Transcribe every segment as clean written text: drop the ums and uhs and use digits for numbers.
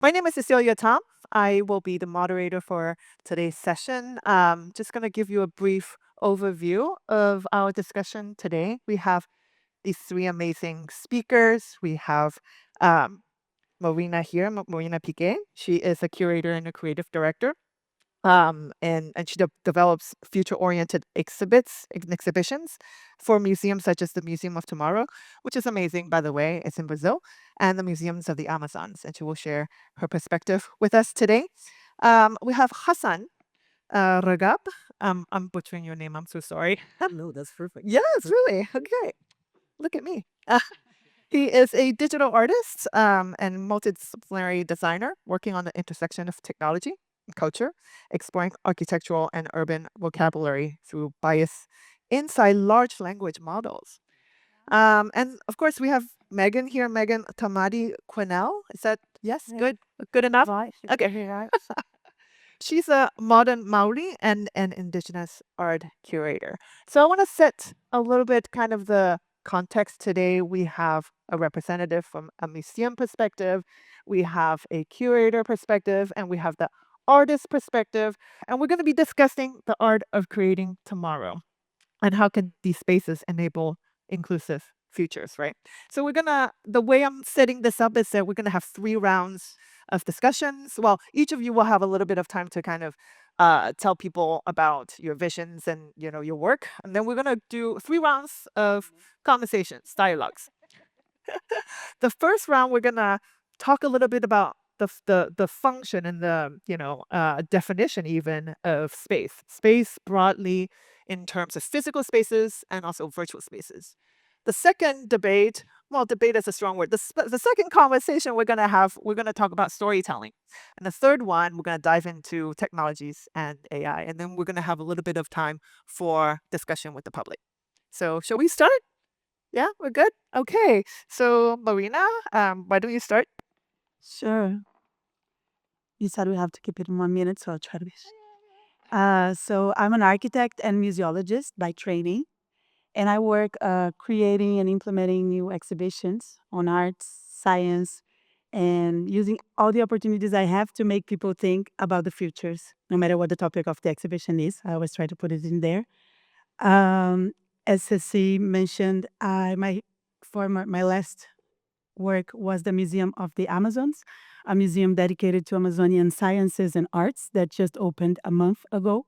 My name is Cecilia Tham. I will be the moderator for today's session. Just going to give you a brief overview of our discussion today. We have these three amazing speakers. We have um, Marina here, Marina Piquet. She is a curator and a creative director. And she develops future-oriented exhibits and exhibitions for museums such as the Museum of Tomorrow, which is amazing, by the way. It's in Brazil, and the museums of the Amazons. And she will share her perspective with us today. We have Hassan Ragab. I'm butchering your name. I'm so sorry. No, that's perfect. Yes, really. Okay. Look at me. He is a digital artist and multidisciplinary designer working on the intersection of technology and culture, exploring architectural and urban vocabulary through bias inside large language models. And of course, we have Megan here, Megan Tamati-Quennel. Is that, yes, Yeah. good enough? Right. Okay. She's a modern Maori and an Indigenous art curator. So I want to set a little bit kind of the context today. We have a representative from a museum perspective, we have a curator perspective, and we have the artist perspective. And we're going to be discussing the art of creating tomorrow and how can these spaces enable inclusive futures, right? So the way I'm setting this up is that we're gonna have 3 rounds of discussions. Well, each of you will have a little bit of time to kind of tell people about your visions and your work, and then we're gonna do 3 rounds of conversations, dialogues. The first round, we're gonna talk a little bit about the function and the definition even of space broadly in terms of physical spaces and also virtual spaces. The second debate, well, debate is a strong word. The second conversation we're gonna talk about storytelling, and the third one we're gonna dive into technologies and AI, and then we're gonna have a little bit of time for discussion with the public. So, shall we start? Yeah, we're good. Okay, so Marina, why don't you start? Sure. You said we have to keep it in 1 minute, so I'll try to be. So I'm an architect and museologist by training, and I work creating and implementing new exhibitions on arts, science, and using all the opportunities I have to make people think about the futures, no matter what the topic of the exhibition is. I always try to put it in there. Um, as Ceci mentioned, my last work was the Museum of the Amazons, a museum dedicated to Amazonian sciences and arts that just opened a month ago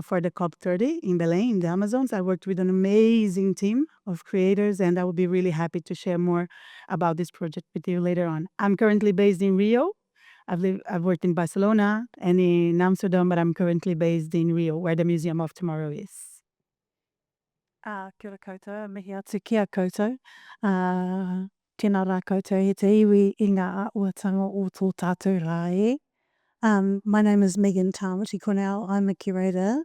for the COP30 in Belém, in the Amazons. I worked with an amazing team of creators, and I will be really happy to share more about this project with you later on. I'm currently based in Rio. I've worked in Barcelona and in Amsterdam, but I'm currently based in Rio, where the Museum of Tomorrow is. Kia ora koutou, mihi atu kia koutou. Tēnā rā koutou he te iwi I ngā āuatanga o tō tātou rā e. My name is Megan Tamati-Quennel. I'm a curator,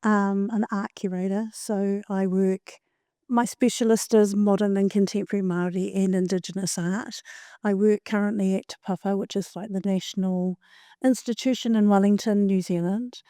an art curator. So I work, my specialist is modern and contemporary Maori and Indigenous art. I work currently at Te Papa, which is like the national institution in Wellington, New Zealand.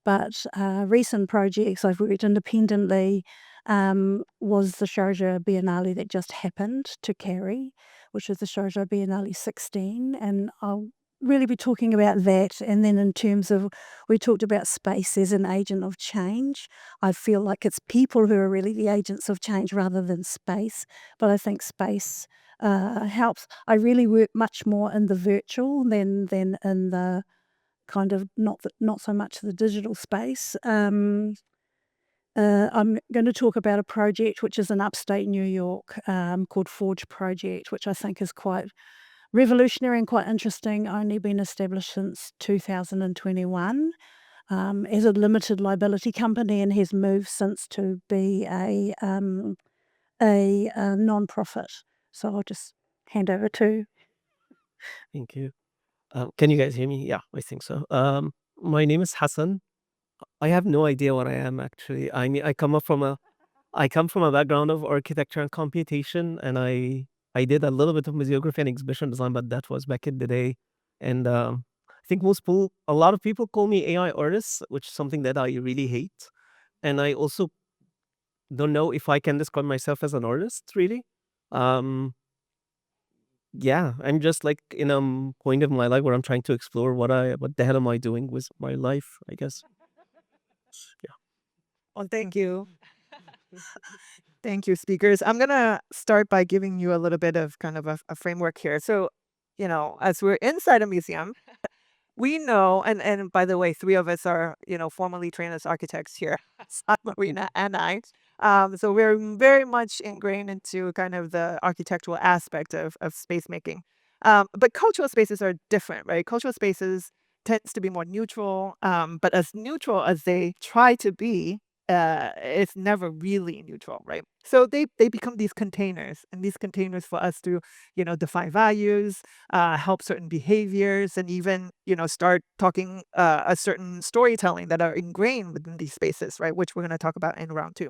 But recent projects I've worked independently was the Sharjah Biennale that just happened to Carry, which was the Sharjah Biennale 16. And I'll really be talking about that. And then in terms of, we talked about space as an agent of change. I feel like it's people who are really the agents of change rather than space. But I think space helps. I really work much more in the virtual than in the kind of not so much the digital space. I'm going to talk about a project which is in upstate New York called Forge Project, which I think is quite revolutionary and quite interesting. Only been established since 2021 as a limited liability company, and has moved since to be a non-profit. So I'll just hand over to. Thank you. Can you guys hear me? Yeah, I think so. My name is Hassan. I have no idea what I am actually. I mean, I come from a background of architecture and computation, and I did a little bit of museography and exhibition design, but that was back in the day. And I think a lot of people call me AI artist, which is something that I really hate. And I also don't know if I can describe myself as an artist, really. Um, yeah, I'm just like in a point of my life where I'm trying to explore what the hell am I doing with my life, I guess. Yeah. Well, thank you. Thank you, speakers. I'm going to start by giving you a little bit of kind of a framework here. So, as we're inside a museum, we know, and by the way, three of us are, formally trained as architects here, Hassan, Marina, and I. So we're very much ingrained into kind of the architectural aspect of space making. But cultural spaces are different, right? Cultural spaces tends to be more neutral, but as neutral as they try to be, it's never really neutral, right? So they become these containers, and these containers for us to, define values, help certain behaviors, and even start talking a certain storytelling that are ingrained within these spaces, right? Which we're going to talk about in round two.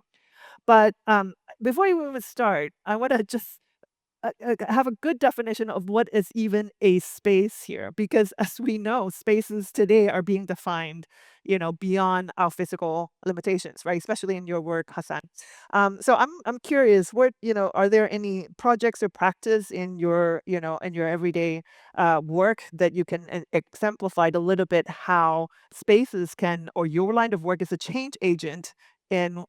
But before we even start, I want to just have a good definition of what is even a space here, because as we know, spaces today are being defined, beyond our physical limitations, right? Especially in your work, Hassan. So I'm curious, what are there any projects or practice in your in your everyday work that you can exemplify a little bit how spaces can, or your line of work is a change agent in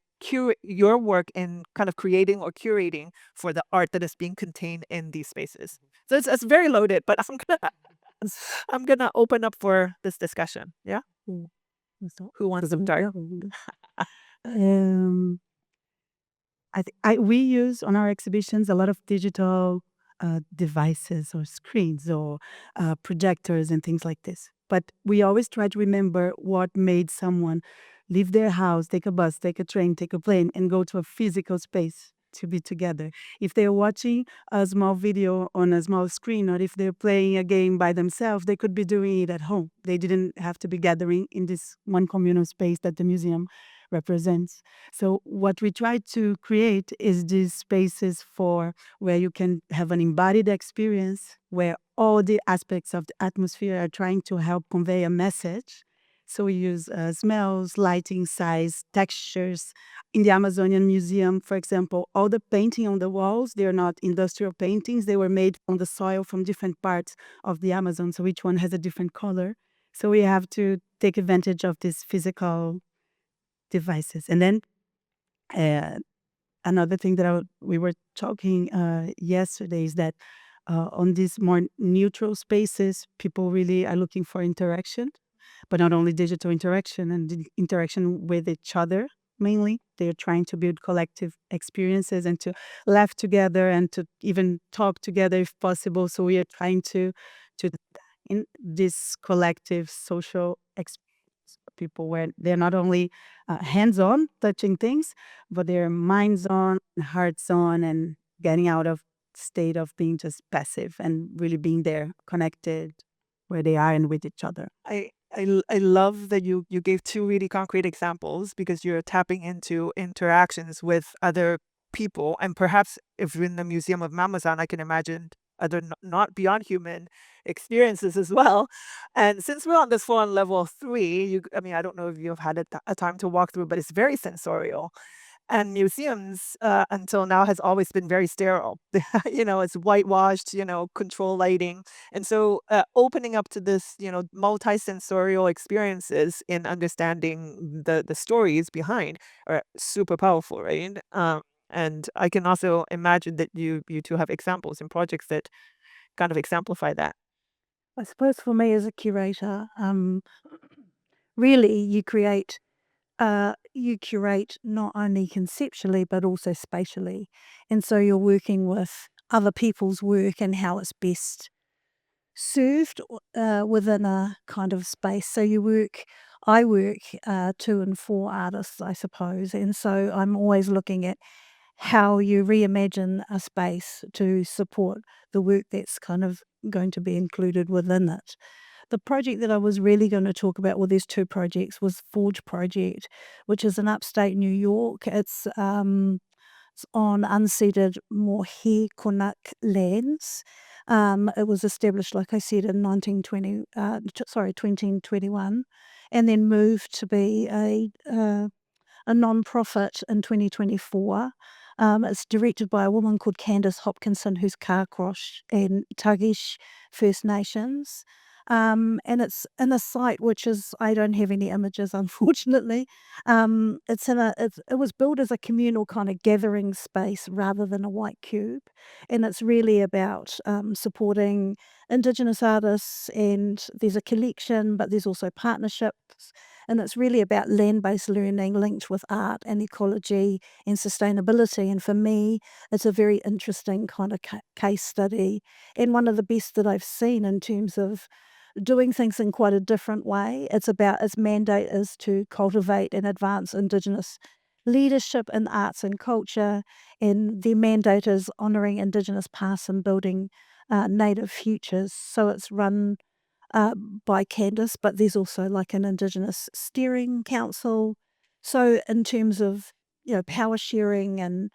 your work in kind of creating or curating for the art that is being contained in these spaces. So it's very loaded, but I'm gonna open up for this discussion. Yeah, Mm. So, who wants to start? um, we use on our exhibitions a lot of digital devices or screens or projectors and things like this. But we always try to remember what made someone leave their house, take a bus, take a train, take a plane, and go to a physical space to be together. If they're watching a small video on a small screen, or if they're playing a game by themselves, they could be doing it at home. They didn't have to be gathering in this one communal space that the museum represents. So what we try to create is these spaces for where you can have an embodied experience where all the aspects of the atmosphere are trying to help convey a message. So we use smells, lighting, size, textures. In the Amazonian Museum, for example, all the painting on the walls, they're not industrial paintings. They were made from the soil from different parts of the Amazon. So each one has a different color. So we have to take advantage of this physical devices. And then uh, another thing that we were talking yesterday is that on these more neutral spaces, people really are looking for interaction, but not only digital interaction and interaction with each other. Mainly, they're trying to build collective experiences and to laugh together and to even talk together if possible. So we are trying to in this collective social experience people where they're not only hands-on touching things, but their minds on, hearts on, and getting out of state of being just passive and really being there, connected where they are and with each other. I love that you gave two really concrete examples because you're tapping into interactions with other people, and perhaps if you're in the Museum of Mamazan, I can imagine other not beyond human experiences as well. And since we're on this floor on level three, I mean, I don't know if you've had a time to walk through, but it's very sensorial. And museums, until now, has always been very sterile. It's whitewashed, control lighting. And so opening up to this, multi-sensorial experiences in understanding the stories behind are super powerful, right? And I can also imagine that you two have examples and projects that kind of exemplify that. I suppose for me as a curator, really you curate not only conceptually but also spatially. And so you're working with other people's work and how it's best served within a kind of space. So I work to and for artists, I suppose. And so I'm always looking at how you reimagine a space to support the work that's kind of going to be included within it. The project that I was really going to talk about, well, there's two projects, was Forge Project, which is in upstate New York. It's on unceded Mohi Kunak lands. It was established, like I said, in 2021, and then moved to be a non-profit in 2024. It's directed by a woman called Candice Hopkinson, who's Kākrosh and Tagish First Nations. And it's in a site which is, I don't have any images, unfortunately. It was built as a communal kind of gathering space rather than a white cube. And it's really about supporting Indigenous artists, and there's a collection, but there's also partnerships. And it's really about land-based learning linked with art and ecology and sustainability. And for me, it's a very interesting kind of case study, and one of the best that I've seen in terms of doing things in quite a different way. Its mandate is to cultivate and advance Indigenous leadership in arts and culture, and their mandate is honouring Indigenous past and building native futures. So it's run by Candice, but there's also like an Indigenous steering council. So in terms of, power sharing and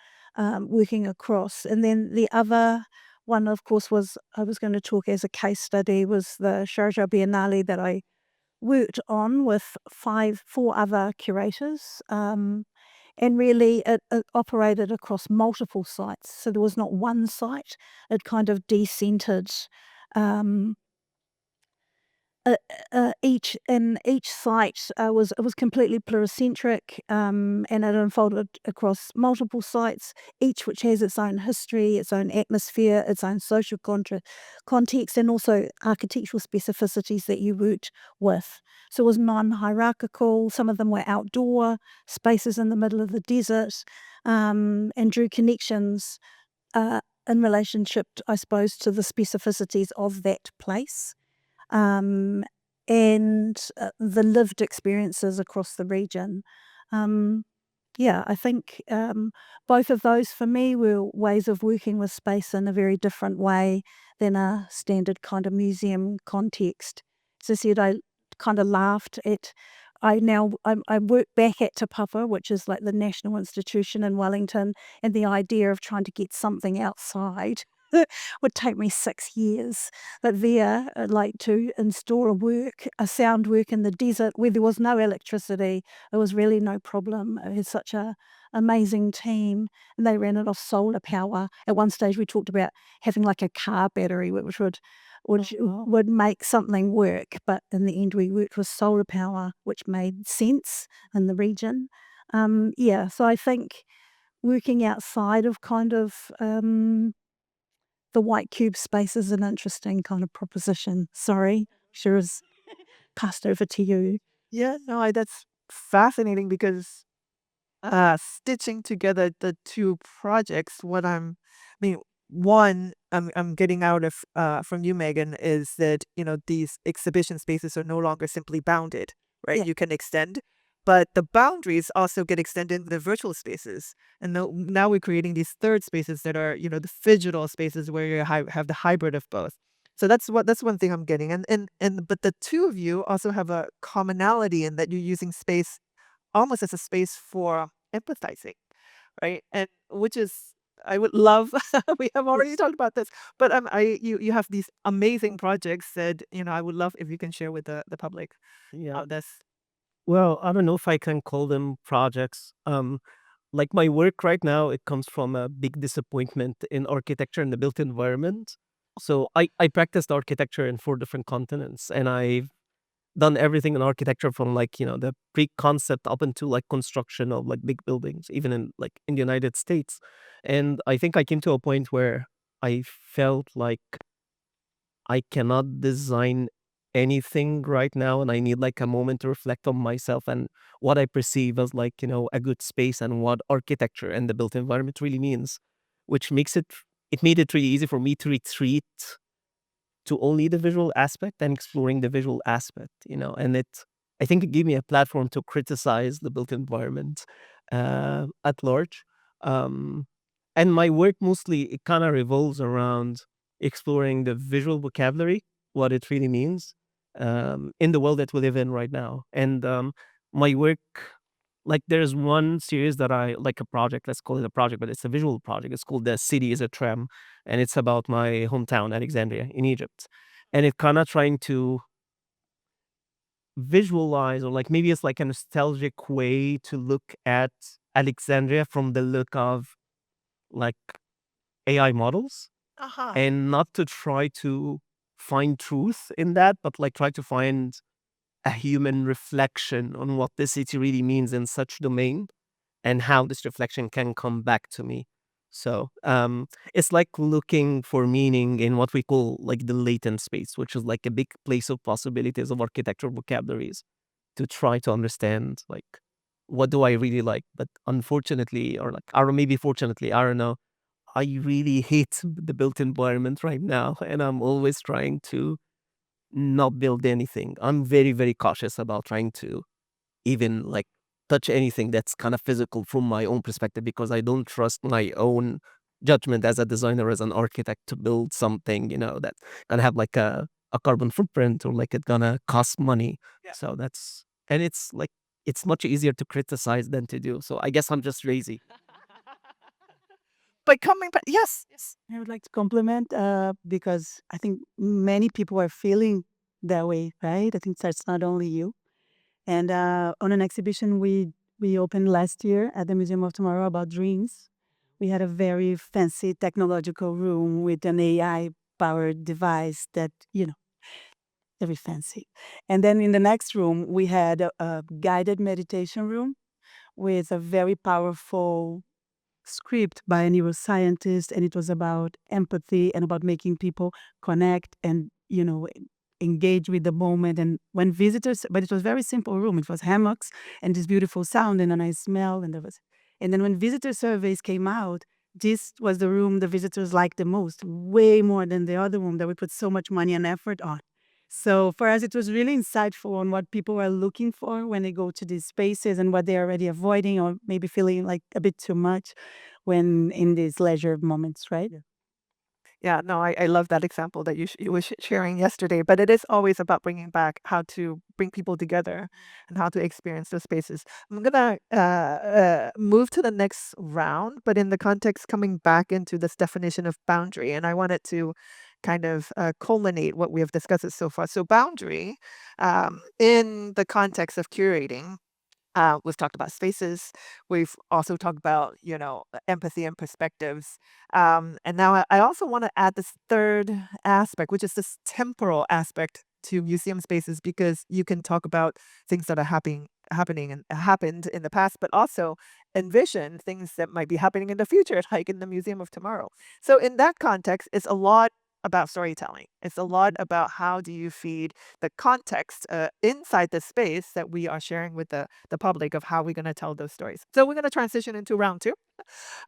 working across. And then the other one, of course, I was going to talk as a case study, was the Sharjah Biennale that I worked on with four other curators. And really, it operated across multiple sites. So there was not one site. It kind of decentered um, uh, each site was completely pluricentric, and it unfolded across multiple sites, each which has its own history, its own atmosphere, its own social context, and also architectural specificities that you worked with. So it was non-hierarchical. Some of them were outdoor spaces in the middle of the desert, and drew connections in relationship, I suppose, to the specificities of that place, um, and the lived experiences across the region. Um, yeah, I think both of those for me were ways of working with space in a very different way than a standard kind of museum context. As I said, I kind of laughed at. I work back at Te Papa, which is like the national institution in Wellington, and the idea of trying to get something outside would take me 6 years. But there, like to install a sound work in the desert where there was no electricity, it was really no problem. It had such a amazing team, and they ran it off solar power. At one stage, we talked about having like a car battery, which Oh, would make something work. But in the end, we worked with solar power, which made sense in the region. Yeah, so I think working outside of kind of the white cube space is an interesting kind of proposition. Sorry, sure is passed over to you. yeah, no, that's fascinating because stitching together the two projects, I mean, one, I'm getting out of from you, Megan, is that these exhibition spaces are no longer simply bounded, right? Yeah. You can extend, but the boundaries also get extended into the virtual spaces, and now we're creating these third spaces that are the phygital spaces where you have the hybrid of both. So that's one thing I'm getting, and but the two of you also have a commonality in that you're using space almost as a space for empathizing, right? And which is I would love we have already talked about this, but you have these amazing projects that I would love if you can share with the public Yeah. how this. Well, I don't know if I can call them projects. Like my work right now, it comes from a big disappointment in architecture and the built environment. So I practiced architecture in 4 different continents, and I've done everything in architecture from like, the pre-concept up into like construction of like big buildings, even in the United States. And I think I came to a point where I felt like I cannot design anything right now, and I need like a moment to reflect on myself and what I perceive as like, a good space and what architecture and the built environment really means, which it made it really easy for me to retreat to only the visual aspect and exploring the visual aspect, and I think it gave me a platform to criticize the built environment at large. Um, and my work mostly, it kind of revolves around exploring the visual vocabulary, what it really means in the world that we live in right now. And my work, like there's one series that I like, a project, let's call it a project, but it's a visual project. It's called The City is a Tram, and it's about my hometown, Alexandria in Egypt. And it kind of trying to visualize, or like maybe it's like a nostalgic way to look at Alexandria from the look of like AI models, Uh-huh. and not to try to find truth in that, but like try to find a human reflection on what the city really means in such domain and how this reflection can come back to me. So it's like looking for meaning in what we call like the latent space, which is like a big place of possibilities of architectural vocabularies to try to understand like what do I really like. But unfortunately, or like, or maybe fortunately, I don't know, I really hate the built environment right now, and I'm always trying to not build anything. I'm very, very cautious about trying to even like touch anything that's kind of physical from my own perspective, because I don't trust my own judgment as a designer, as an architect, to build something, that gonna have like a carbon footprint, or like it's gonna cost money. Yeah. So and it's like, it's much easier to criticize than to do. So I guess I'm just lazy. But coming back, yes, yes. I would like to compliment because I think many people are feeling that way, right? I think that's not only you. And on an exhibition we opened last year at the Museum of Tomorrow about dreams, we had a very fancy technological room with an AI powered device that, very fancy. And then in the next room, we had a guided meditation room with a very powerful script by a neuroscientist, and it was about empathy and about making people connect and engage with the moment. And when visitors, but it was very simple room, it was hammocks and this beautiful sound and a nice smell, and then when visitor surveys came out, this was the room the visitors liked the most, way more than the other room that we put so much money and effort on. So for us, it was really insightful on what people are looking for when they go to these spaces and what they're already avoiding or maybe feeling like a bit too much when in these leisure moments, right? Yeah, no, I love that example that you were sharing yesterday. But it is always about bringing back how to bring people together and how to experience those spaces. I'm gonna move to the next round, but in the context coming back into this definition of boundary, and I wanted to kind of culminate what we have discussed so far. So boundary, in the context of curating. We've talked about spaces. We've also talked about, empathy and perspectives. And now I also want to add this third aspect, which is this temporal aspect to museum spaces, because you can talk about things that are happening and happened in the past, but also envision things that might be happening in the future, like in the Museum of Tomorrow. So in that context, it's a lot about storytelling. It's a lot about how do you feed the context inside the space that we are sharing with the public of how we're going to tell those stories. So we're going to transition into round two.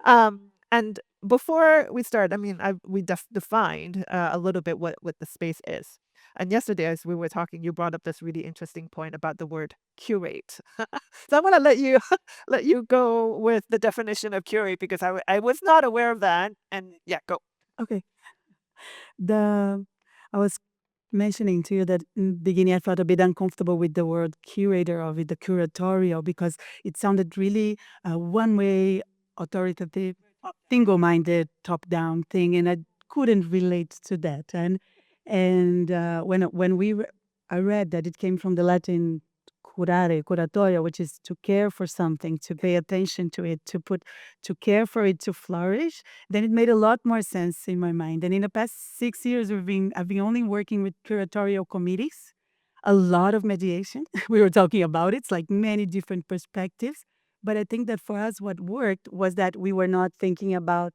And before we start, I mean, we defined a little bit what the space is. And yesterday, as we were talking, you brought up this really interesting point about the word curate. So I'm going to let you let you go with the definition of curate, because I was not aware of that. And yeah, go. Okay. The I was mentioning to you that in the beginning I felt a bit uncomfortable with the word curator or with the curatorial because it sounded really one way, authoritative, single-minded, top-down thing, and I couldn't relate to that. And I read that it came from the Latin curatoria, which is to care for something, to pay attention to it, to care for it to flourish, then it made a lot more sense in my mind. And in the past 6 years, I've been only working with curatorial committees, a lot of mediation. We were talking about it. It's like many different perspectives. But I think that for us, what worked was that we were not thinking about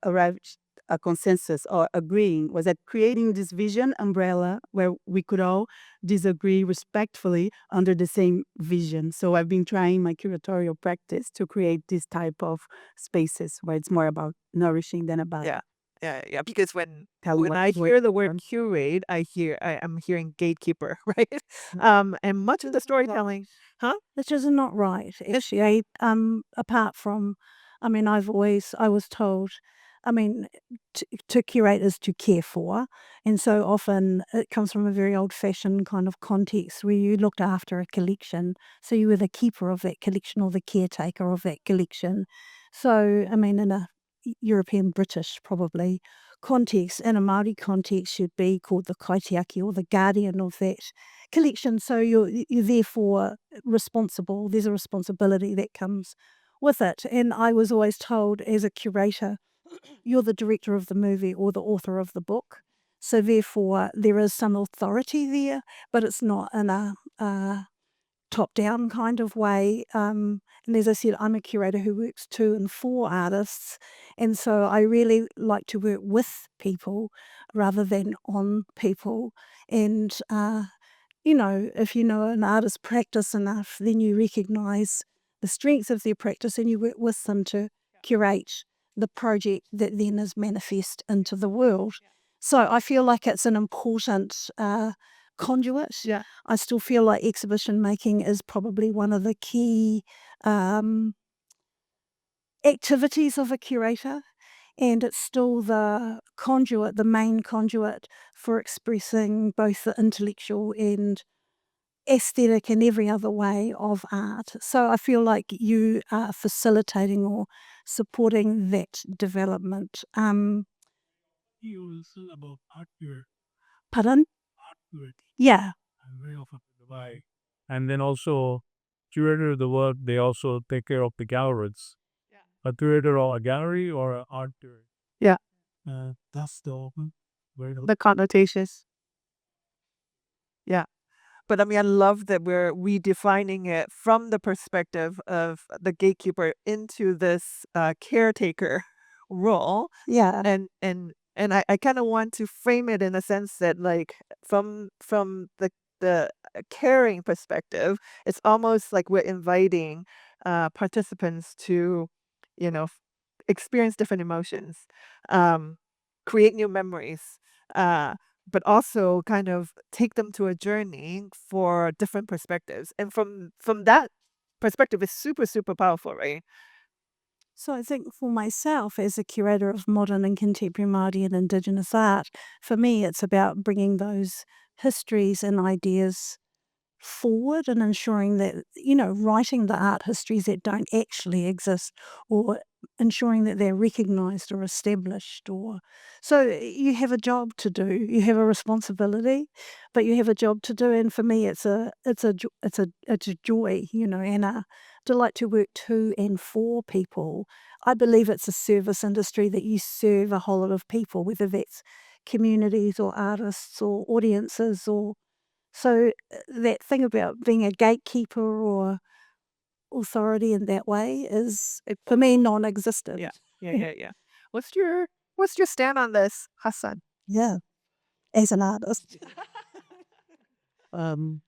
arrived a consensus or agreeing, was that creating this vision umbrella where we could all disagree respectfully under the same vision. So I've been trying my curatorial practice to create this type of spaces where it's more about nourishing than about Yeah. Yeah, yeah. Because when telling what I to hear the word curate, I'm hearing gatekeeper, right? And much of the storytelling, huh? Which is not right, actually. Apart from, I was told, I mean, to curate is to care for. And so often it comes from a very old fashioned kind of context where you looked after a collection. So you were the keeper of that collection or the caretaker of that collection. So, in a European British probably context, in a Maori context, you'd be called the kaitiaki or the guardian of that collection. So you're therefore responsible. There's a responsibility that comes with it. And I was always told as a curator, you're the director of the movie or the author of the book. So therefore, there is some authority there, but it's not in a top-down kind of way. And as I said, I'm a curator who works to and for artists, and so I really like to work with people rather than on people. And if you know an artist's practice enough, then you recognise the strengths of their practice and you work with them to curate the project that then is manifest into the world. So I feel like it's an important conduit. Yeah. I still feel like exhibition making is probably one of the key activities of a curator, and it's still the conduit, the main conduit for expressing both the intellectual and aesthetic and every other way of art. So I feel like you are facilitating or supporting that development. You listen about art tour, Pardon? Yeah. I'm very often in Dubai. And then also, curator of the work, they also take care of the galleries. A curator or a gallery or an art tour. Yeah. That's the open. Very The connotations. Yeah. But I mean, I love that we're redefining it from the perspective of the gatekeeper into this caretaker role. Yeah. And I kind of want to frame it in a sense that, like, from the caring perspective, it's almost like we're inviting participants to, you know, experience different emotions, um, create new memories, uh, but also kind of take them to a journey for different perspectives. And from that perspective, it's super, super powerful, right? So I think for myself as a curator of modern and contemporary Māori and Indigenous art, for me it's about bringing those histories and ideas forward and ensuring that, writing the art histories that don't actually exist, or ensuring that they're recognized or established. Or so you have a job to do, you have a responsibility, but you have a job to do. And for me it's a joy, and a delight to work to and for people. I believe it's a service industry that you serve a whole lot of people, whether that's communities or artists or audiences. Or so that thing about being a gatekeeper or authority in that way is, for me, non-existent. Yeah. Yeah. What's your stand on this, Hassan? Yeah, as an artist. Um,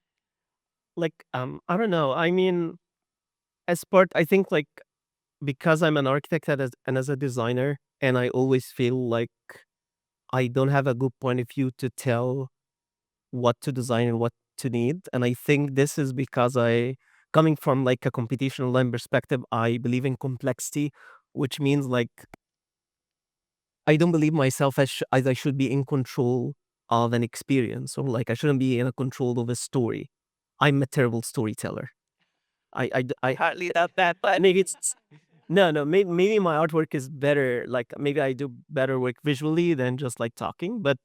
I don't know. I mean, as part, I think like because I'm an architect and as a designer, and I always feel like I don't have a good point of view to tell what to design and what to need. And I think this is because coming from like a computational line perspective, I believe in complexity, which means like I don't believe myself as I should be in control of an experience, or like I shouldn't be in a control of a story. I'm a terrible storyteller. I hardly doubt that, but maybe it's no. Maybe my artwork is better. Like maybe I do better work visually than just like talking, but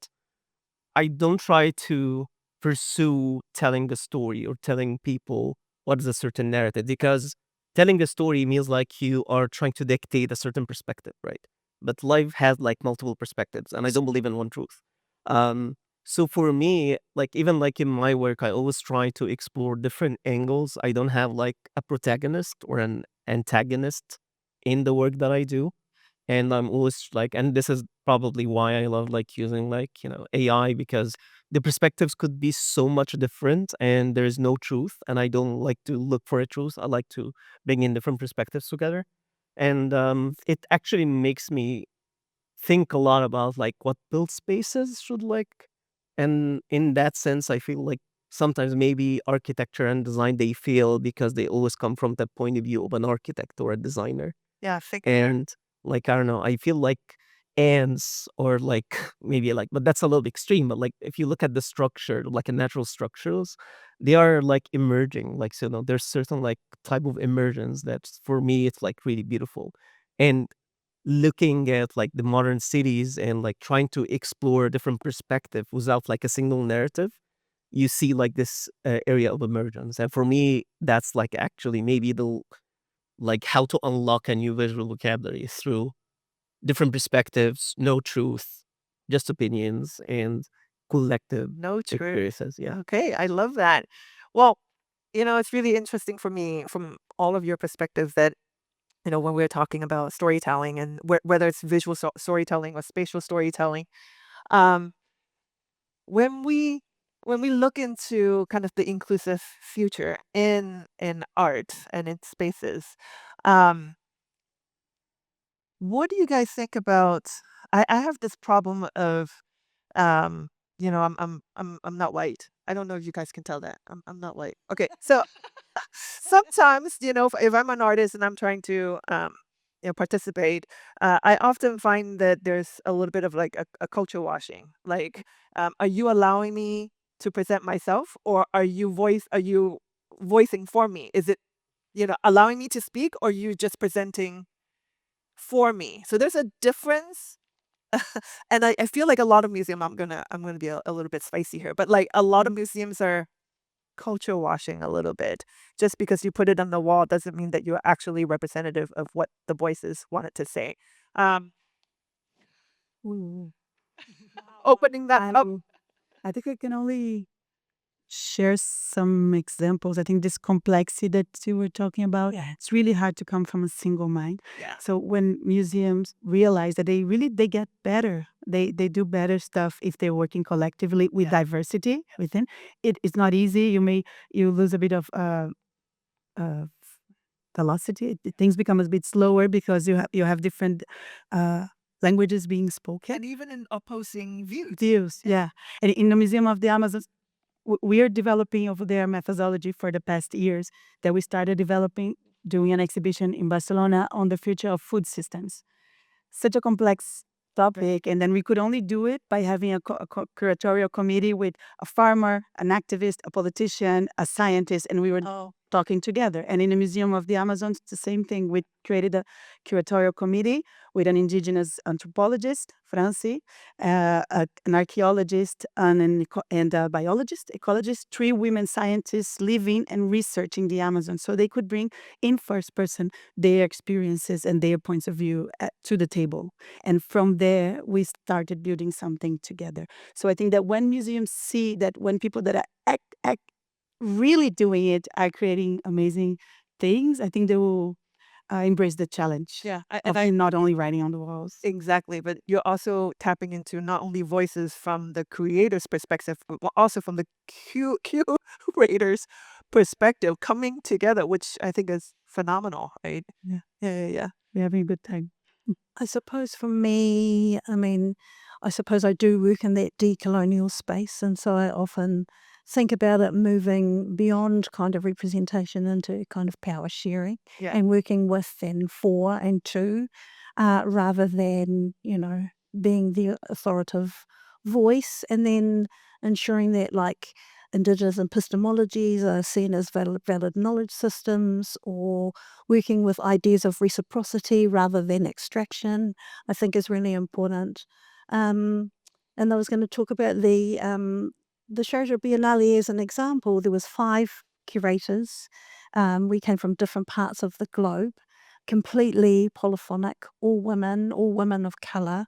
I don't try to pursue telling the story or telling people what is a certain narrative, because telling a story means like you are trying to dictate a certain perspective, right? But life has like multiple perspectives, and I don't believe in one truth. Um, so for me, like even like in my work, I always try to explore different angles. I don't have like a protagonist or an antagonist in the work that I do. And I'm always like, and this is probably why I love like using like, AI, because the perspectives could be so much different and there's no truth. And I don't like to look for a truth. I like to bring in different perspectives together. And it actually makes me think a lot about like what build spaces should like. And in that sense, I feel like sometimes maybe architecture and design, they fail because they always come from the point of view of an architect or a designer. Yeah, think And like, I don't know, I feel like ants or like maybe like, but that's a little extreme. But like, if you look at the structure, like a natural structures, they are like emerging. Like, so, there's certain like type of emergence that for me, it's like really beautiful. And looking at like the modern cities and like trying to explore a different perspective without like a single narrative, you see like this area of emergence. And for me, that's like actually maybe like how to unlock a new visual vocabulary through different perspectives, no truth, just opinions and collective No truth. experiences. Yeah. Okay, I love that. Well, it's really interesting for me from all of your perspectives that, when we're talking about storytelling and whether it's visual storytelling or spatial storytelling, um, when we when we look into kind of the inclusive future in art and in spaces, um, what do you guys think about? I have this problem of, um, I'm not white. I don't know if you guys can tell that. I'm not white. Okay, so sometimes, if I'm an artist and I'm trying to, participate, I often find that there's a little bit of like a culture washing. Like, are you allowing me to present myself, or are you voicing for me? Is it, allowing me to speak, or you just presenting for me? So there's a difference. And I feel like a lot of museum, I'm gonna be a little bit spicy here, but like a lot of museums are culture washing a little bit. Just because you put it on the wall doesn't mean that you're actually representative of what the voices wanted to say. Um, Ooh. opening that up. I think I can only share some examples. I think this complexity that you were talking about, it's really hard to come from a single mind. Yeah. So when museums realize that they get better, they do better stuff if they're working collectively with diversity within. It's not easy. You lose a bit of uh, velocity. Things become a bit slower because you have different languages being spoken. And even in opposing views. Views, yeah. And in the Museum of the Amazon, we are developing over there methodology for the past years that we started developing, doing an exhibition in Barcelona on the future of food systems. Such a complex topic, and then we could only do it by having a curatorial committee with a farmer, an activist, a politician, a scientist, and we were talking together. And in the Museum of the Amazon, it's the same thing. We created a curatorial committee with an indigenous anthropologist, Franci, an archaeologist, and a biologist, ecologist, 3 women scientists living and researching the Amazon, so they could bring in first person their experiences and their points of view to the table. And from there, we started building something together. So I think that when museums see that when people that are act really doing it are creating amazing things, I think they will embrace the challenge of not only writing on the walls. Exactly, but you're also tapping into not only voices from the creator's perspective, but also from the curator's perspective coming together, which I think is phenomenal, right? Yeah. Yeah. We're having a good time. I suppose for me, I suppose I do work in that decolonial space, and so I often think about it moving beyond kind of representation into kind of power sharing Yeah. and working with and for and to, rather than, being the authoritative voice, and then ensuring that like Indigenous epistemologies are seen as valid knowledge systems, or working with ideas of reciprocity rather than extraction, I think is really important. Um, and I was going to talk about the Sharjah Biennale as an example. There was 5 curators. We came from different parts of the globe, completely polyphonic, all women of colour.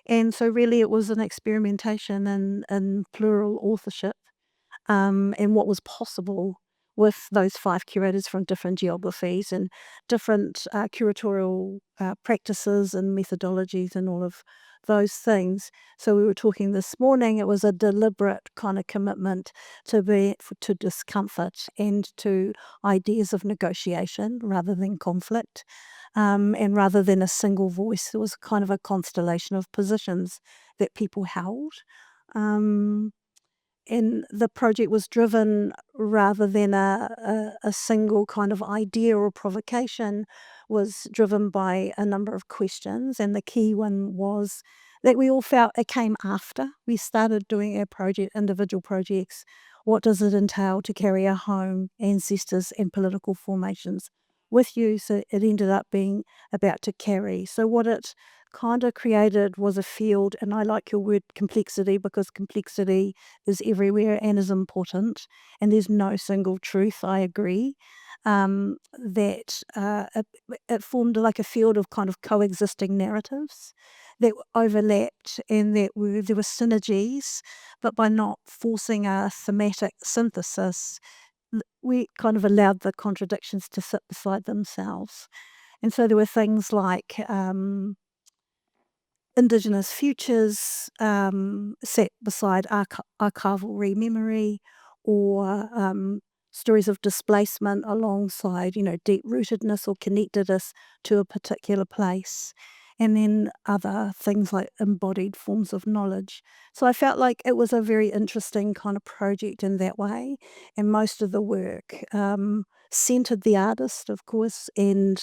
And so really it was an experimentation in plural authorship, and what was possible with those 5 curators from different geographies and different curatorial practices and methodologies and all of those things. So we were talking this morning, it was a deliberate kind of commitment to discomfort and to ideas of negotiation rather than conflict. And rather than a single voice, it was kind of a constellation of positions that people held. Um, and the project was driven rather than a single kind of idea or provocation, was driven by a number of questions, and the key one was that we all felt it came after we started doing our project, individual projects. What does it entail to carry our home, ancestors and political formations with you? So it ended up being about to carry. So what it kind of created was a field, and I like your word complexity, because complexity is everywhere and is important, and there's no single truth, I agree. that it formed like a field of kind of coexisting narratives that overlapped and there were synergies, but by not forcing a thematic synthesis, we kind of allowed the contradictions to sit beside themselves. And so there were things like Indigenous futures set beside archival rememory, or stories of displacement alongside, deep rootedness or connectedness to a particular place. And then other things like embodied forms of knowledge. So I felt like it was a very interesting kind of project in that way. And most of the work centered the artist, of course, and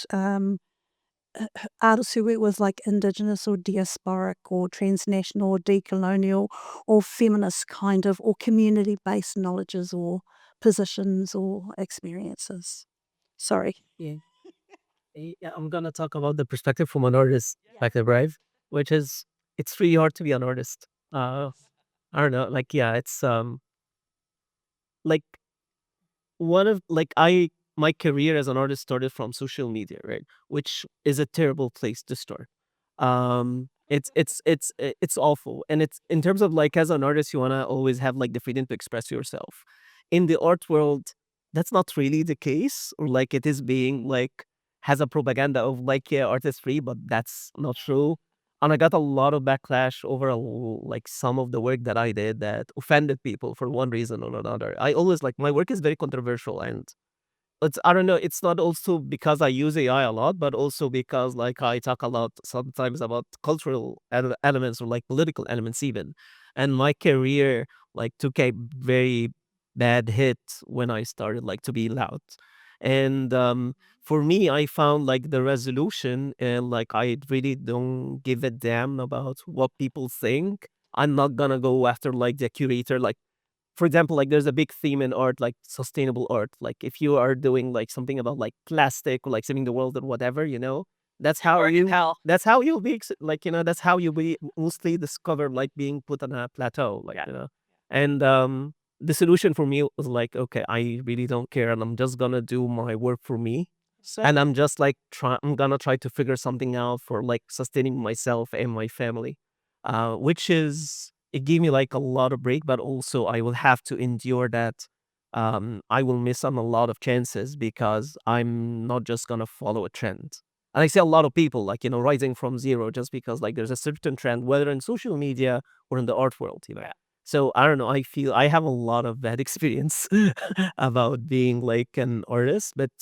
artists who work with like Indigenous or diasporic or transnational or decolonial or feminist kind of or community-based knowledges or positions or experiences. Sorry. Yeah. Yeah, I'm gonna talk about the perspective from an artist perspective, right? Which is, it's really hard to be an artist. I don't know, like, yeah, it's like one of like I my career as an artist started from social media, right? Which is a terrible place to start. It's awful, and it's in terms of like as an artist, you wanna always have like the freedom to express yourself. In the art world, that's not really the case, or like it is being like has a propaganda of like, yeah, art is free, but that's not true. And I got a lot of backlash over like some of the work that I did that offended people for one reason or another. I always like my work is very controversial, and it's, I don't know, it's not also because I use AI a lot, but also because like I talk a lot sometimes about cultural elements or like political elements even. And my career like took a very bad hit when I started like to be loud. And for me, I found like the resolution, and like I really don't give a damn about what people think. I'm not gonna go after like the curator, like for example, like there's a big theme in art, like sustainable art. Like if you are doing like something about like plastic or like saving the world or whatever, that's how that's how you'll be like, that's how you'll be mostly discovered like being put on a plateau, like, and the solution for me was like, okay, I really don't care, and I'm just gonna do my work for me. And I'm just like I'm gonna try to figure something out for like sustaining myself and my family, which is, it gave me like a lot of break, but also I will have to endure that. I will miss on a lot of chances because I'm not just gonna follow a trend. And I see a lot of people like, rising from zero just because like there's a certain trend, whether in social media or in the art world, Yeah. So I don't know. I feel I have a lot of bad experience about being like an artist, but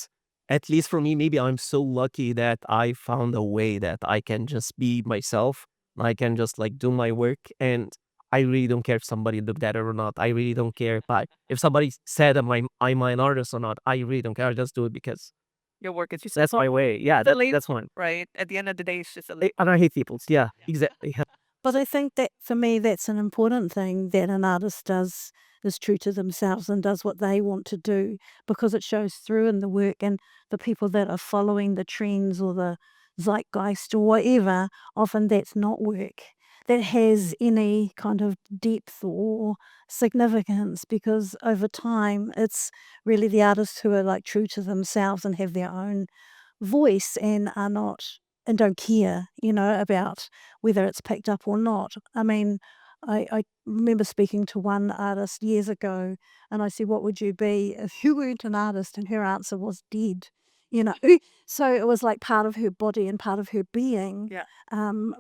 at least for me, maybe I'm so lucky that I found a way that I can just be myself. I can just like do my work, and I really don't care if somebody looked at it or not. I really don't care if somebody said I'm an artist or not. I really don't care. I just do it because Your work is just that's my way. Yeah, that's fine. right? At the end of the day, it's just And I hate people. Yeah, exactly. But I think that for me, that's an important thing that an artist does, is true to themselves and does what they want to do, because it shows through in the work. And the people that are following the trends or the zeitgeist or whatever, often that's not work that has any kind of depth or significance, because over time it's really the artists who are like true to themselves and have their own voice and are not and don't care, about whether it's picked up or not. I mean, I remember speaking to one artist years ago, and I said, "What would you be if you weren't an artist?" And her answer was dead. You know, so it was like part of her body and part of her being, Yeah.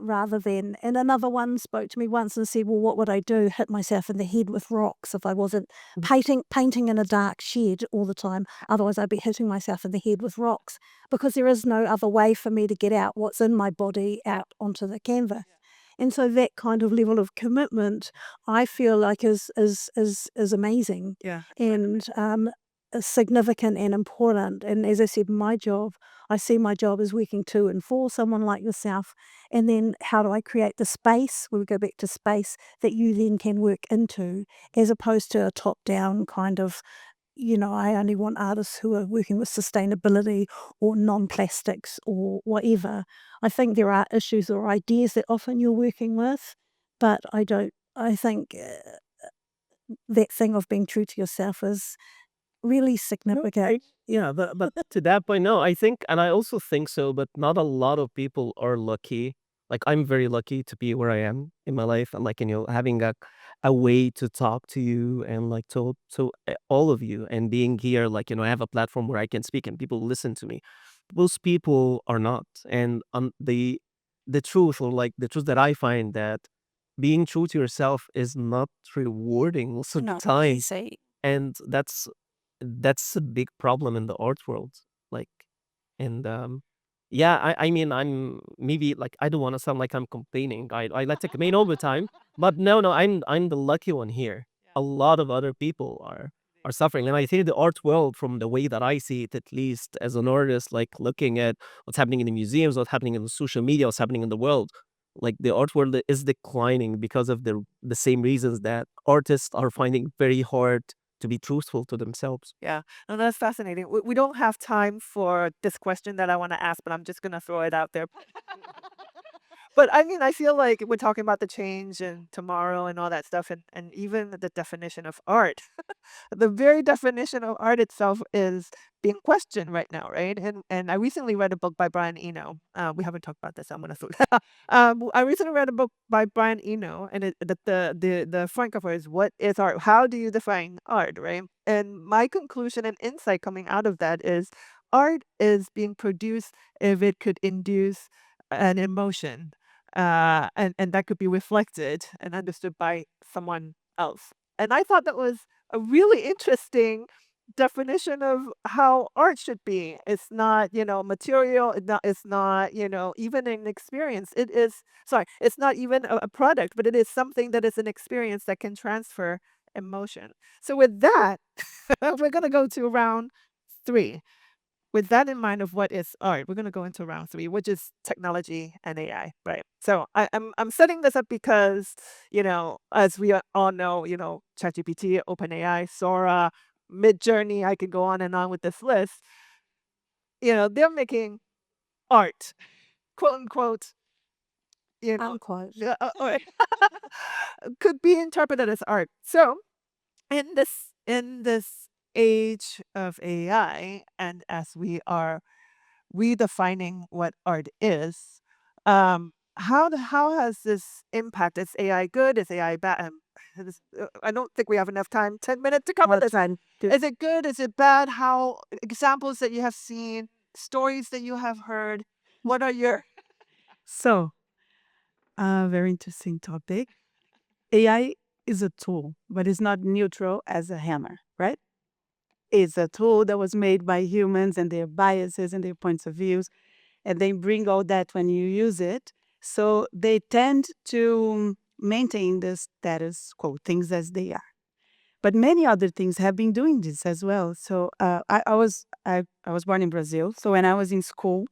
rather than. And another one spoke to me once and said, "Well, what would I do? Hit myself in the head with rocks if I wasn't painting in a dark shed all the time? Otherwise, I'd be hitting myself in the head with rocks." Because there is no other way for me to get out what's in my body out onto the canvas. And so that kind of level of commitment, I feel like is amazing Yeah. and is significant and important. And as I said, I see my job as working to and for someone like yourself. And then how do I create the space, when we go back to space, that you then can work into, as opposed to a top-down kind of, I only want artists who are working with sustainability or non-plastics or whatever. I think there are issues or ideas that often you're working with, but I think that thing of being true to yourself is really significant. Yeah, but to that point, no, I think, and I also think so, but not a lot of people are lucky. Like, I'm very lucky to be where I am in my life, and like, having a way to talk to you and like to all of you, and being here, like, I have a platform where I can speak and people listen to me. Most people are not, and the truth, or like the truth that I find, that being true to yourself is not rewarding most of the Not time, easy. and that's a big problem in the art world. Like, and yeah, I mean, I'm maybe like, I don't want to sound like I'm complaining. I like to complain all the time, but no, I'm the lucky one here. A lot of other people are suffering, and I think the art world, from the way that I see it, at least as an artist, like looking at what's happening in the museums, what's happening in the social media, what's happening in the world, like the art world is declining because of the same reasons that artists are finding very hard to be truthful to themselves. Yeah. No, that's fascinating. We don't have time for this question that I want to ask, but I'm just going to throw it out there. But I mean, I feel like we're talking about the change and tomorrow and all that stuff, and even the definition of art. The very definition of art itself is being questioned right now, right? And I recently read a book by Brian Eno. We haven't talked about this. I'm gonna throw that. I recently read a book by Brian Eno, and the front cover is "What is art? How do you define art?" Right? And my conclusion and insight coming out of that is, art is being produced if it could induce an emotion, and that could be reflected and understood by someone else. And I thought that was a really interesting definition of how art should be. It's not, material. It's not, even an experience. It is, sorry, it's not even a product, but it is something that is an experience that can transfer emotion. So with that, we're going to go to round three. With that in mind of what is art, we're going to go into round three, which is technology and AI, right? So I'm setting this up because, as we all know, ChatGPT, OpenAI, Sora, Midjourney, I could go on and on with this list. They're making art, quote unquote, Unquote. or could be interpreted as art. So in this age of AI, and as we are redefining what art is. How has this impacted? Is AI good? Is AI bad? I don't think we have enough time. 10 minutes to cover What this. time do Is it good? Is it bad? How examples that you have seen, stories that you have heard? What are your So, very interesting topic. AI is a tool, but it's not neutral as a hammer, right? It's a tool that was made by humans and their biases and their points of views, and they bring all that when you use it. So they tend to maintain the status quo, things as they are. But many other things have been doing this as well. So I was born in Brazil. So when I was in school,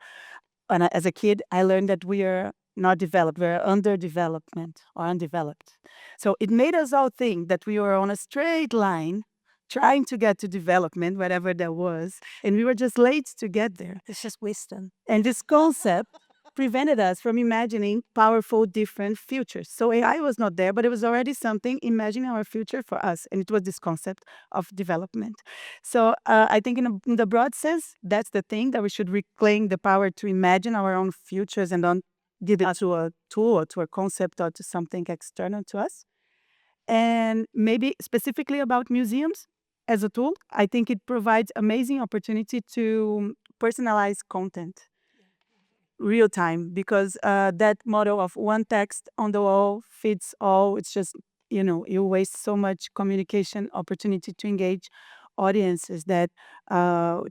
as a kid, I learned that we are not developed, we're under development or undeveloped. So it made us all think that we were on a straight line trying to get to development, whatever that was, and we were just late to get there. It's just wisdom. And this concept prevented us from imagining powerful, different futures. So AI was not there, but it was already something imagining our future for us. And it was this concept of development. So I think in the broad sense, that's the thing, that we should reclaim the power to imagine our own futures and don't give it to a tool or to a concept or to something external to us. And maybe specifically about museums as a tool, I think it provides amazing opportunity to personalize content real time, because that model of one text on the wall fits all, it's just, you waste so much communication opportunity to engage audiences, that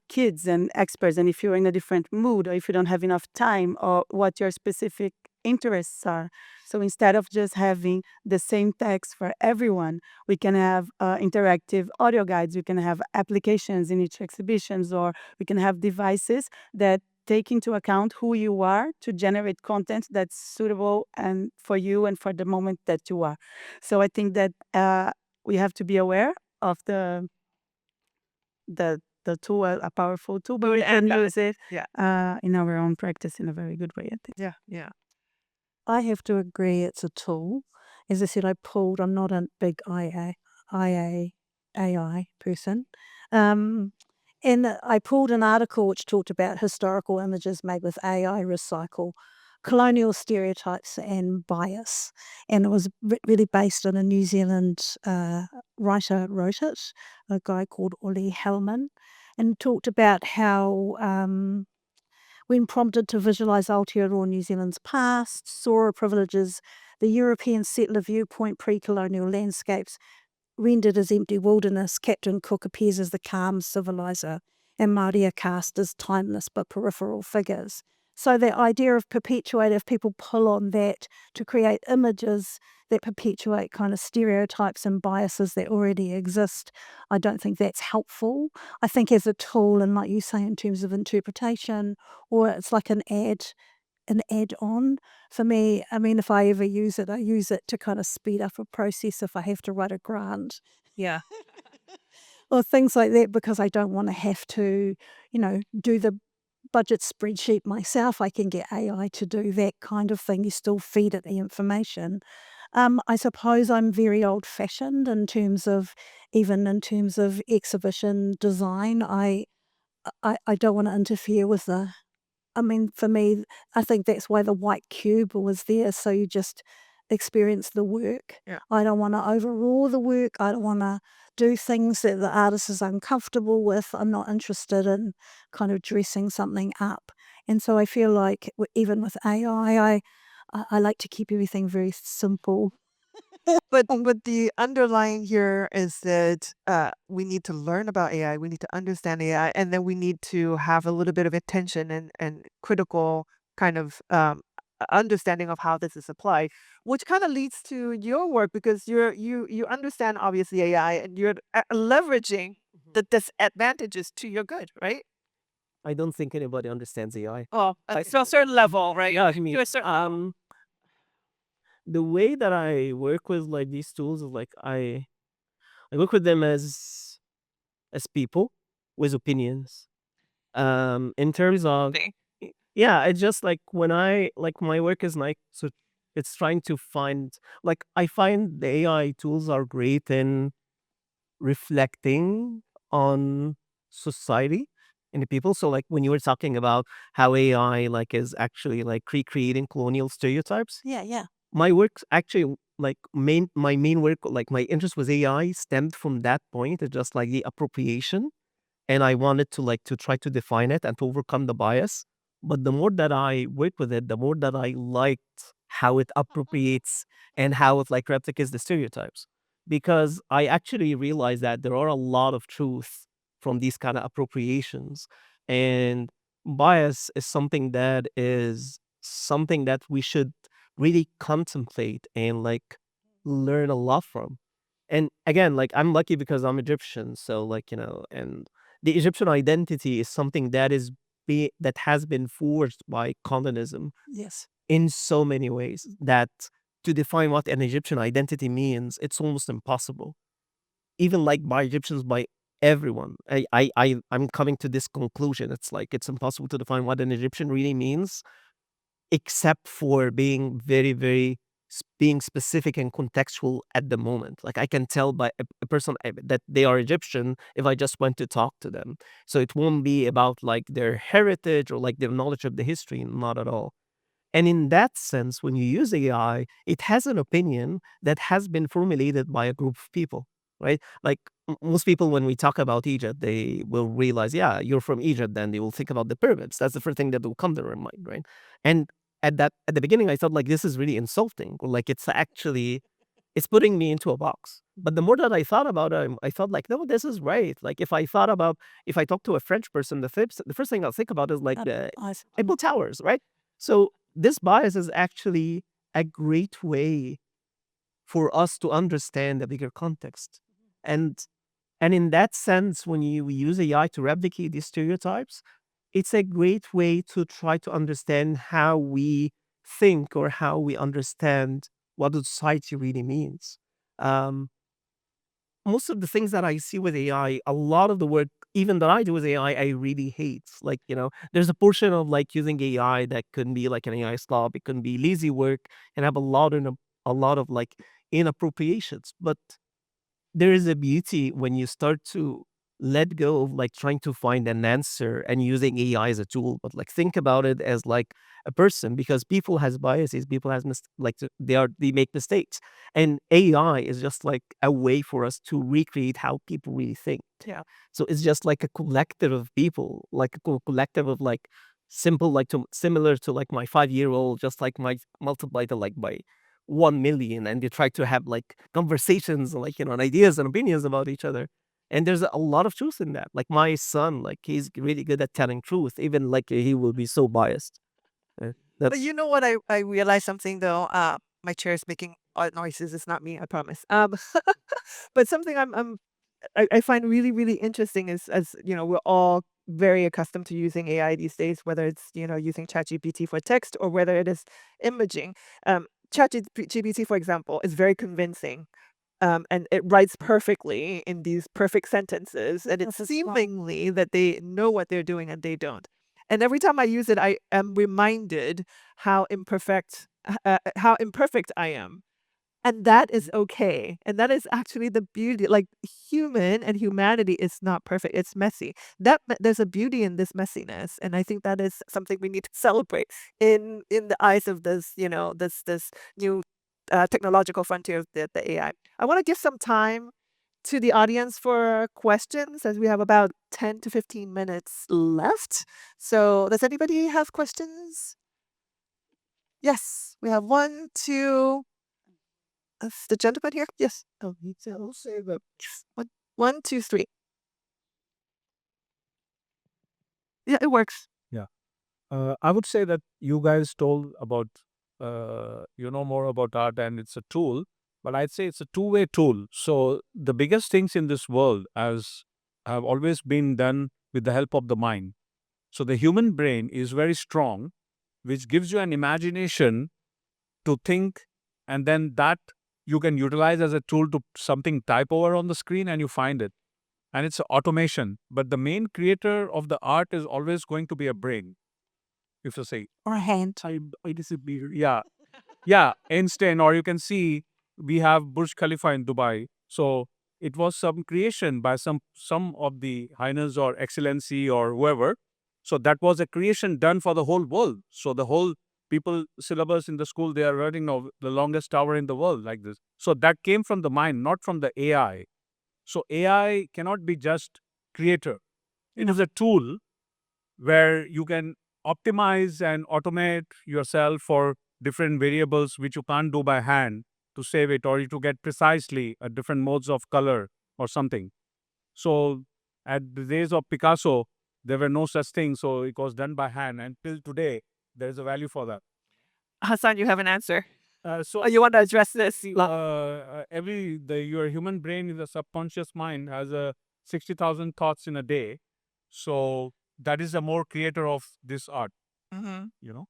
kids and experts, and if you're in a different mood or if you don't have enough time or what your specific interests are. So instead of just having the same text for everyone, we can have interactive audio guides, we can have applications in each exhibitions, or we can have devices that take into account who you are to generate content that's suitable and for you and for the moment that you are. So I think that we have to be aware of the tool, a powerful tool, but we can use it yeah, in our own practice in a very good way, I think. yeah. I have to agree it's a tool. As I said, I'm not a big AI person. Um, and I pulled an article which talked about historical images made with AI recycle colonial stereotypes and bias. And it was really based on a New Zealand writer wrote it, a guy called Ollie Hellman, and talked about how when prompted to visualise Aotearoa New Zealand's past, Sora privileges the European settler viewpoint pre-colonial landscapes rendered as empty wilderness. Captain Cook appears as the calm civiliser, and Māori are cast as timeless but peripheral figures. So the idea of perpetuate, if people pull on that to create images that perpetuate kind of stereotypes and biases that already exist, I don't think that's helpful. I think as a tool, and like you say, in terms of interpretation, or it's like an add-on for me. I mean, if I ever use it, I use it to kind of speed up a process if I have to write a grant. Yeah. Or things like that, because I don't want to have to, do the budget spreadsheet myself. I can get AI to do that kind of thing. You still feed it the information. I suppose I'm very old-fashioned even in terms of exhibition design. I don't want to interfere with for me, I think that's why the white cube was there, so you just experience the work. Yeah. I don't want to overawe the work. I don't want to do things that the artist is uncomfortable with. I'm not interested in kind of dressing something up. And so I feel like even with AI, I like to keep everything very simple. But the underlying here is that we need to learn about AI, we need to understand AI, and then we need to have a little bit of attention and critical kind of understanding of how this is applied, which kind of leads to your work because you understand obviously AI and you're leveraging the disadvantages to your good, right? I don't think anybody understands AI. Oh, to a certain level, right? Yeah, I mean, To a certain the way that I work with like these tools is like I work with them as people with opinions. In terms of thing. yeah, it's just like when I like my work is like so it's trying to find like I find the AI tools are great in reflecting on society and the people. So like when you were talking about how AI like is actually like recreating colonial stereotypes, Yeah. my work actually like my main work like my interest with AI stemmed from that point. It's just like the appropriation, and I wanted to like to try to define it and to overcome the bias. But the more that I worked with it, the more that I liked how it appropriates and how it like replicates the stereotypes. Because I actually realized that there are a lot of truth from these kind of appropriations. And bias is something that we should really contemplate and like learn a lot from. And again, like I'm lucky because I'm Egyptian, so like, and the Egyptian identity is something that has been forged by colonism Yes. in so many ways that to define what an Egyptian identity means, it's almost impossible. Even like by Egyptians, by everyone. I'm coming to this conclusion. It's like it's impossible to define what an Egyptian really means except for being very, very being specific and contextual at the moment. Like I can tell by a person that they are Egyptian if I just went to talk to them. So it won't be about like their heritage or like their knowledge of the history, not at all. And in that sense, when you use AI, it has an opinion that has been formulated by a group of people, right? Like most people, when we talk about Egypt, they will realize, yeah, you're from Egypt. Then they will think about the pyramids. That's the first thing that will come to their mind, right? And at the beginning, I thought like this is really insulting. Or like it's putting me into a box. But the more that I thought about it, I felt like, no, this is right. Like if I talk to a French person, the first thing I'll think about is like the Eiffel Towers, right? So this bias is actually a great way for us to understand the bigger context. And and in that sense, when you use AI to replicate these stereotypes, it's a great way to try to understand how we think or how we understand what the society really means. Um, Most of the things that I see with AI, a lot of the work, even that I do with AI, I really hate. Like, there's a portion of like using AI that can be like an AI slob. It can be lazy work and have a lot of like inappropriations. But there is a beauty when you start to let go of like trying to find an answer and using AI as a tool, but like think about it as like a person, because people has biases, people has they make mistakes, and AI is just like a way for us to recreate how people really think. Yeah. So it's just like a collective of people, like a collective of like simple, like similar to like my 5-year-old, just like my multiply to like by 1 million, and they try to have like conversations, like, you know, and ideas and opinions about each other. And there's a lot of truth in that. Like my son, like he's really good at telling truth, even like he will be so biased. But That's you know what? I realized something though. My chair is making odd noises. It's not me, I promise. But something I find really, really interesting is, as you know, we're all very accustomed to using AI these days, whether it's, you know, using ChatGPT for text or whether it is imaging. ChatGPT, for example, is very convincing. And it writes perfectly in these perfect sentences, and it's That's right. seemingly that they know what they're doing and they don't. And every time I use it, I am reminded how imperfect I am. And that is okay. And that is actually the beauty. Like human and humanity is not perfect. It's messy. There's a beauty in this messiness, and I think that is something we need to celebrate in the eyes of this, you know, this new technological frontier of the AI. I want to give some time to the audience for questions, as we have about 10 to 15 minutes left. So, does anybody have questions? Yes, we have one, two. The gentleman here? Yes. Oh, I'll say that. One, two, three. Yeah, it works. Yeah. I would say that you guys told about, you know more about art and it's a tool, but I'd say it's a two-way tool. So the biggest things in this world as have always been done with the help of the mind. So the human brain is very strong, which gives you an imagination to think, and then that you can utilize as a tool to something type over on the screen and you find it. And it's automation. But the main creator of the art is always going to be a brain. If you say, Or a hand. I disappear. Yeah. Yeah. Einstein, or you can see we have Burj Khalifa in Dubai. So it was some creation by some of the highness or excellency or whoever. So that was a creation done for the whole world. So the whole people syllabus in the school, they are writing of the longest tower in the world like this. So that came from the mind, not from the AI. So AI cannot be just creator. It is a tool where you can optimize and automate yourself for different variables which you can't do by hand to save it, or to get precisely a different modes of color or something. So at the days of Picasso, there were no such thing. So it was done by hand. And till today, there is a value for that. Hassan, you have an answer. So Oh, you want to address this? your human brain is a subconscious mind has a 60,000 thoughts in a day. So that is the more creator of this art, Mm-hmm. you know.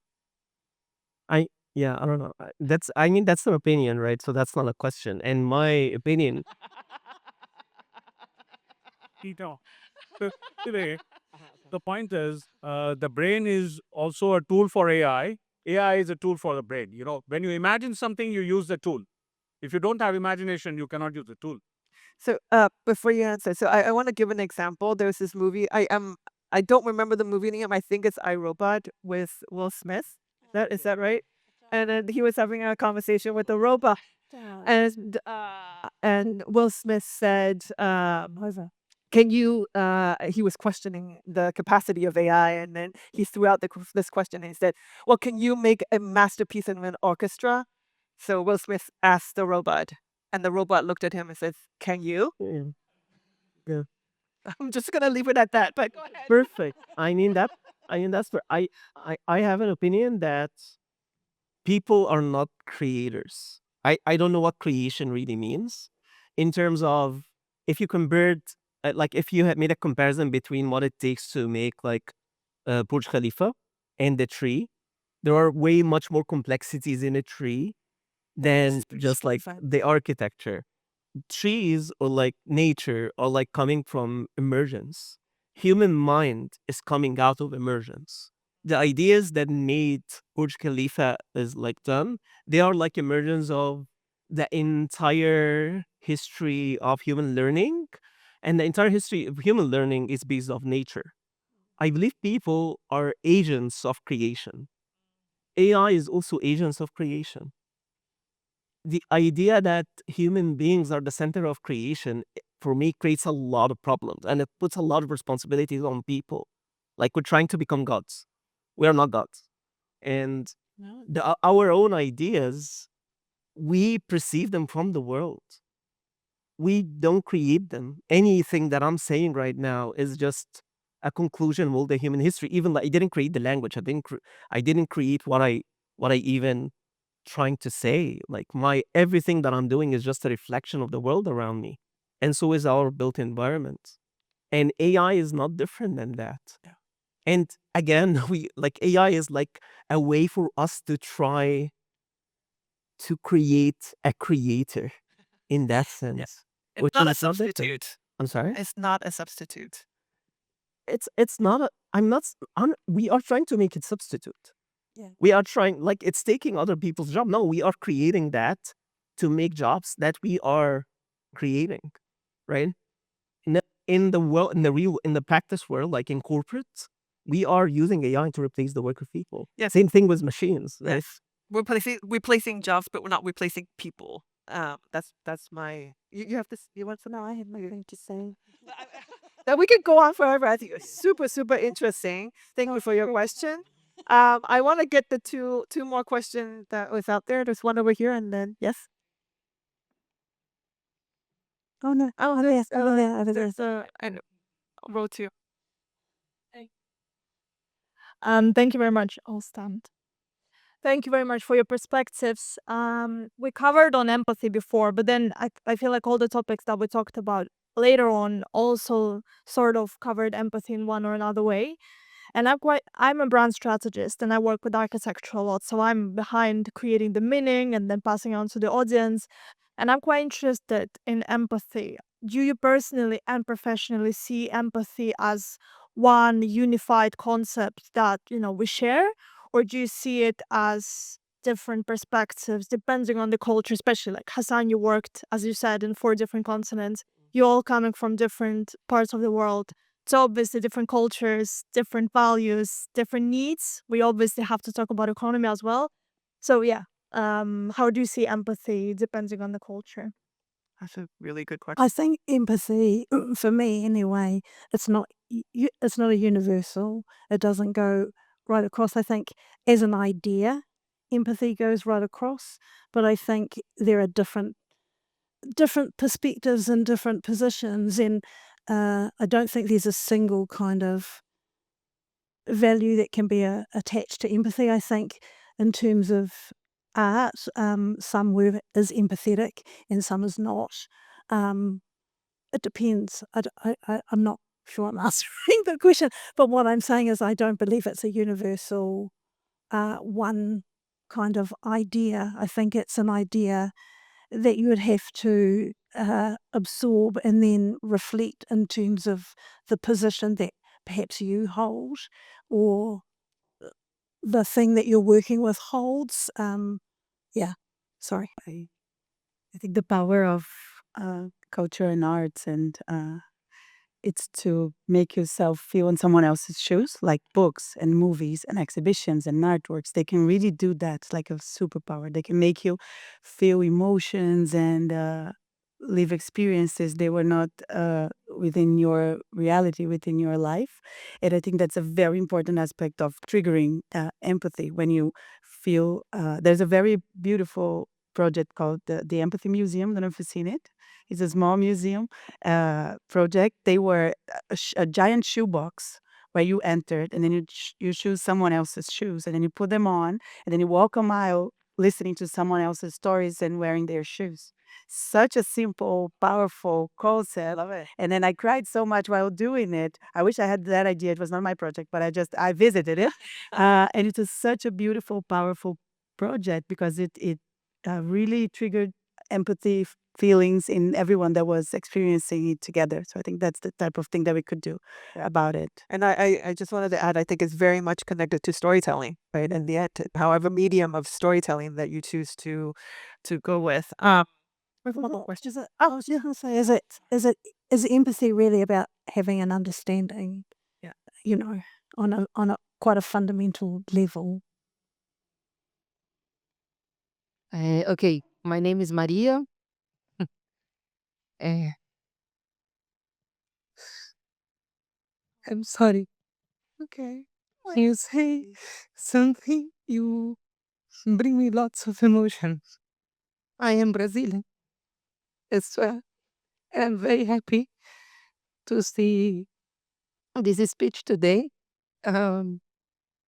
I yeah, I don't know. I mean that's an opinion, right? So that's not a question. And my opinion, You know. Anyway, the point is, the brain is also a tool for AI. AI is a tool for the brain. You know, when you imagine something, you use the tool. If you don't have imagination, you cannot use the tool. So, before you answer, so I want to give an example. There's this movie. I don't remember the movie name. I think it's I, Robot with Will Smith. Is that right? And then he was having a conversation with the robot, and Will Smith said, Over. "Can you?" He was questioning the capacity of AI, and then he threw out this question, and he said, "Well, can you make a masterpiece in an orchestra?" So Will Smith asked the robot, and the robot looked at him and says, "Can you?" yeah, yeah, I'm just gonna leave it at that. But go ahead. perfect. I mean that's for I have an opinion that people are not creators. I don't know what creation really means in terms of, if you compared, like if you had made a comparison between what it takes to make like Burj Khalifa and the tree, there are way much more complexities in a tree than just like the architecture. Trees or like nature are like coming from emergence. Human mind is coming out of emergence. The ideas that made Burj Khalifa is like done, they are like emergence of the entire history of human learning And the entire history of human learning is based off nature. I believe people are agents of creation. AI is also agents of creation. The idea that human beings are the center of creation, for me, creates a lot of problems, and it puts a lot of responsibilities on people. Like, we're trying to become gods. We are not gods. And our own ideas, we perceive them from the world. We don't create them. Anything that I'm saying right now is just a conclusion of all the human history. Even like, I didn't create the language. I didn't create what I even trying to say. Like, my everything that I'm doing is just a reflection of the world around me, and so is our built environment. And AI is not different than that. Yeah. And again, we like AI is like a way for us to try to create a creator in that sense. It's Which not a is not different. substitute. I'm sorry? It's not a substitute. It's not a I'm not s- I'm, we are trying to make it substitute. Yeah. We are trying, like, it's taking other people's job. No, we are creating that to make jobs that we are creating, right? In the world, in the practice world, like in corporate, we are using AI to replace the work of people. Yes. Same thing with machines, right? Yes. We're replacing jobs, but we're not replacing people. That's my. You have this. You want to know? No, I have nothing to say. That we could go on forever. I think it's super interesting. Thank you for your question. I want to get the two more questions that was out there. There's one over here, and then yes. Oh no. Oh, yes. Oh, yeah. there's a row two. Thank you very much. I'll stand. Thank you very much for your perspectives. We covered on empathy before, but then I feel like all the topics that we talked about later on also sort of covered empathy in one or another way. And I'm a brand strategist and I work with architecture a lot. So I'm behind creating the meaning and then passing on to the audience. And I'm quite interested in empathy. Do you personally and professionally see empathy as one unified concept that, we share? Or do you see it as different perspectives depending on the culture, especially like Hassan, you worked, as you said, in 4 different continents. You're all coming from different parts of the world. So obviously different cultures, different values, different needs. We obviously have to talk about economy as well. So yeah, how do you see empathy depending on the culture? That's a really good question. I think empathy, for me anyway, it's not it's not a universal. It doesn't go right across. I think as an idea, empathy goes right across, but I think there are different perspectives and different positions, and I don't think there's a single kind of value that can be attached to empathy. I think in terms of art, some work is empathetic and some is not. Um, it depends. I'm not sure I'm answering the question, but what I'm saying is I don't believe it's a universal one kind of idea. I think it's an idea that you would have to absorb and then reflect in terms of the position that perhaps you hold or the thing that you're working with holds. Yeah, sorry. I think the power of culture and arts and it's to make yourself feel in someone else's shoes, like books and movies and exhibitions and artworks. They can really do that. It's like a superpower. They can make you feel emotions and live experiences they were not within your reality, within your life. And I think that's a very important aspect of triggering empathy when you feel. There's a very beautiful project called the Empathy Museum. I don't know if you've seen it. It's a small museum project. They were a giant shoebox where you entered, and then you choose someone else's shoes, and then you put them on, and then you walk a mile listening to someone else's stories and wearing their shoes. Such a simple, powerful concept. Love it. And then I cried so much while doing it. I wish I had that idea. It was not my project, but I visited it, and it was such a beautiful, powerful project because it really triggered empathy feelings in everyone that was experiencing it together. So I think that's the type of thing that we could do about it. And I just wanted to add, I think it's very much connected to storytelling, right? In the end, however medium of storytelling that you choose to go with. With one more question. I was just going to say, is empathy really about having an understanding? Yeah. You know, on a quite a fundamental level. Okay, my name is Maria. Uh, I'm sorry. Okay. When you say something, you bring me lots of emotions. I am Brazilian as well, and I'm very happy to see this speech today um,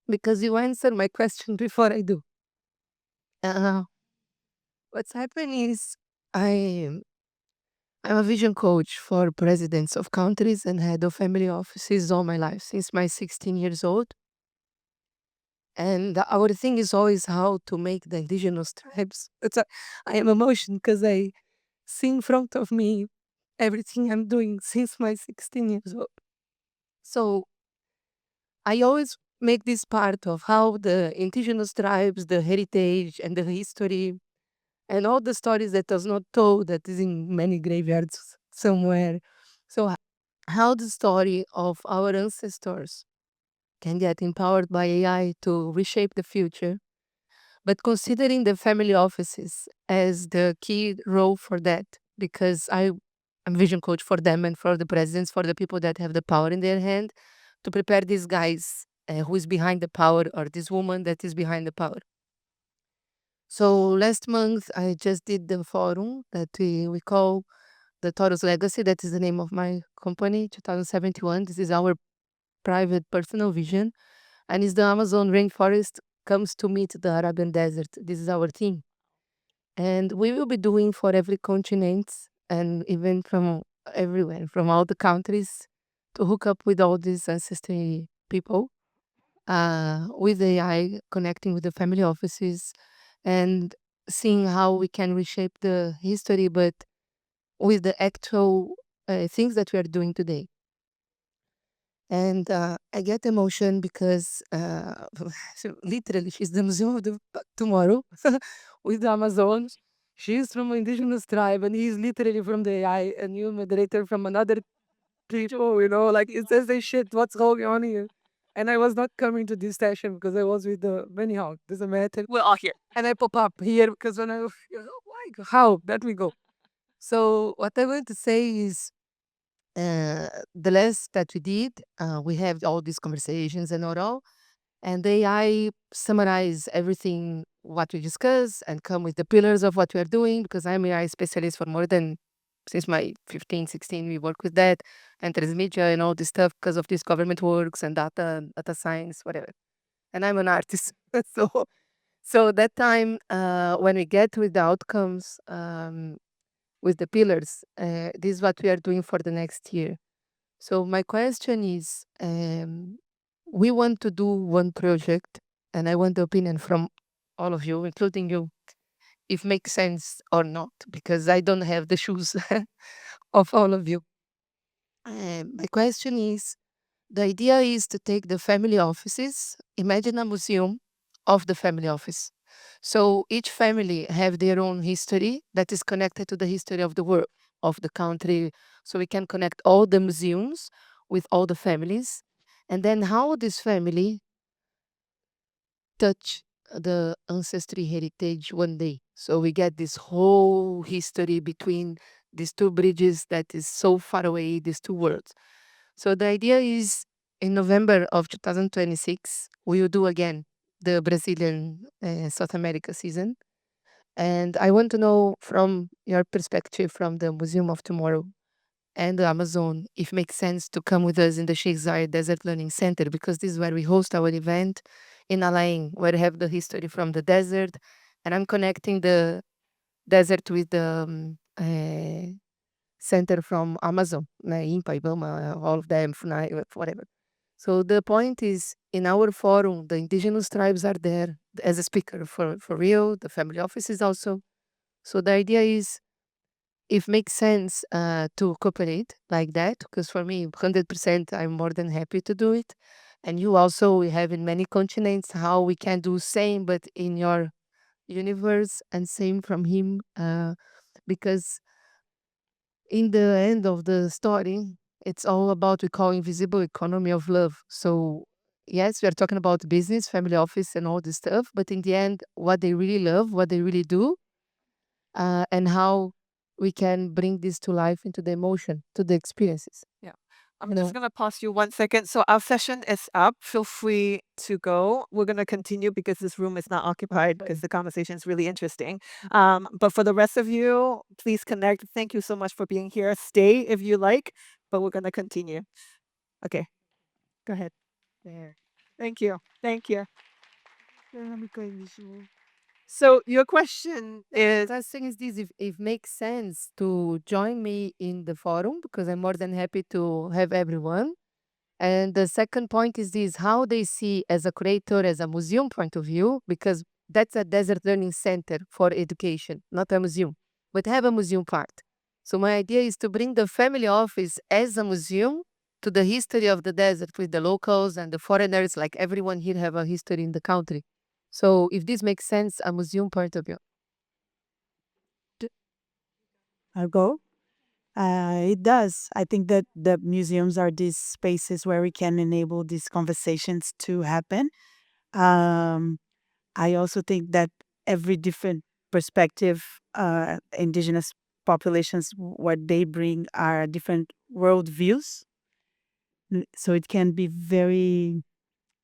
because you answered my question before I do. Uh, what's happened is I I'm a vision coach for presidents of countries and head of family offices all my life since my 16 years old. And our thing is always how to make the indigenous tribes. I am emotional because I see in front of me everything I'm doing since my 16 years old. So I always make this part of how the indigenous tribes, the heritage and the history and all the stories that was not told that is in many graveyards somewhere. So how the story of our ancestors can get empowered by AI to reshape the future, but considering the family offices as the key role for that, because I'm vision coach for them and for the presidents, for the people that have the power in their hand, to prepare these guys who is behind the power or this woman that is behind the power. So last month I just did the forum that we call the Taurus Legacy. That is the name of my company, 2071. This is our private personal vision. And it's the Amazon rainforest comes to meet the Arabian desert. This is our theme. And we will be doing for every continent and even from everywhere, from all the countries, to hook up with all these ancestry people, with AI, connecting with the family offices and seeing how we can reshape the history, but with the actual things that we are doing today. And I get emotion because so literally she's the museum of the tomorrow with the Amazon. She's from indigenous tribe and he's literally from the AI, a new moderator from another people, like it says they shit, what's going on here? And I was not coming to this session because I was with the anyhow, there's a method. We're all here. And I pop up here because when why how? Let me go. So what I want to say is the last that we did, we have all these conversations and all, and the AI summarize everything what we discuss and come with the pillars of what we are doing because I'm an AI specialist for more than since my 15, 16, we work with that and transmedia and all this stuff because of this government works and data science, whatever. And I'm an artist. so that time when we get with the outcomes with the pillars, this is what we are doing for the next year. So my question is, we want to do one project, and I want the opinion from all of you, including you, if makes sense or not, because I don't have the shoes of all of you. My question is, the idea is to take the family offices, imagine a museum of the family office. So each family have their own history that is connected to the history of the world, of the country. So we can connect all the museums with all the families. And then how this family touch the ancestry heritage one day. So we get this whole history between these two bridges that is so far away, these two worlds. So the idea is in November of 2026, we will do again the Brazilian South America season. And I want to know from your perspective from the Museum of Tomorrow and the Amazon, if it makes sense to come with us in the Sheikh Zayed Desert Learning Center, because this is where we host our event in Alain, where we have the history from the desert. And I'm connecting the desert with the center from Amazon, Impa, Ibama, all of them, FUNAI, whatever. So the point is, in our forum, the indigenous tribes are there as a speaker for real, the family offices also. So the idea is, if makes sense to cooperate like that, because for me, 100%, I'm more than happy to do it. And you also, we have in many continents how we can do same, but in your universe and same from him. because in the end of the story, it's all about we call invisible economy of love. So yes, we are talking about business, family office, and all this stuff, but in the end, what they really love, what they really do, and how we can bring this to life into the emotion, to the experiences. Yeah. I'm just going to pause you 1 second. So our session is up. Feel free to go. We're going to continue because this room is not occupied because the conversation is really interesting. But for the rest of you, please connect. Thank you so much for being here. Stay if you like, but we're going to continue. Okay. Go ahead. There. Thank you. Thank you. So your question is, The thing is this, if it makes sense to join me in the forum, because I'm more than happy to have everyone. And the second point is this, how they see as a curator, as a museum point of view, because that's a desert learning center for education, not a museum, but have a museum part. So my idea is to bring the family office as a museum to the history of the desert with the locals and the foreigners, like everyone here have a history in the country. So if this makes sense, a museum point of view. I'll go. It does. I think that the museums are these spaces where we can enable these conversations to happen. Um, I also think that every different perspective, indigenous populations, what they bring are different worldviews. So it can be very,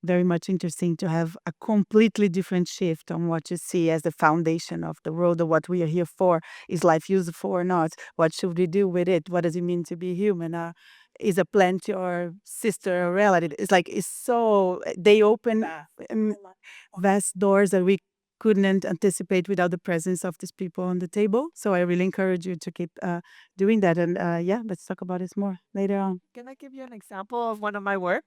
very much interesting to have a completely different shift on what you see as the foundation of the world or what we are here for. Is life useful or not? What should we do with it? What does it mean to be human? Is a plant your sister or relative? It's like, it's so, they open vast doors that we couldn't anticipate without the presence of these people on the table. So I really encourage you to keep doing that. And yeah, let's talk about this more later on. can I give you an example of one of my work?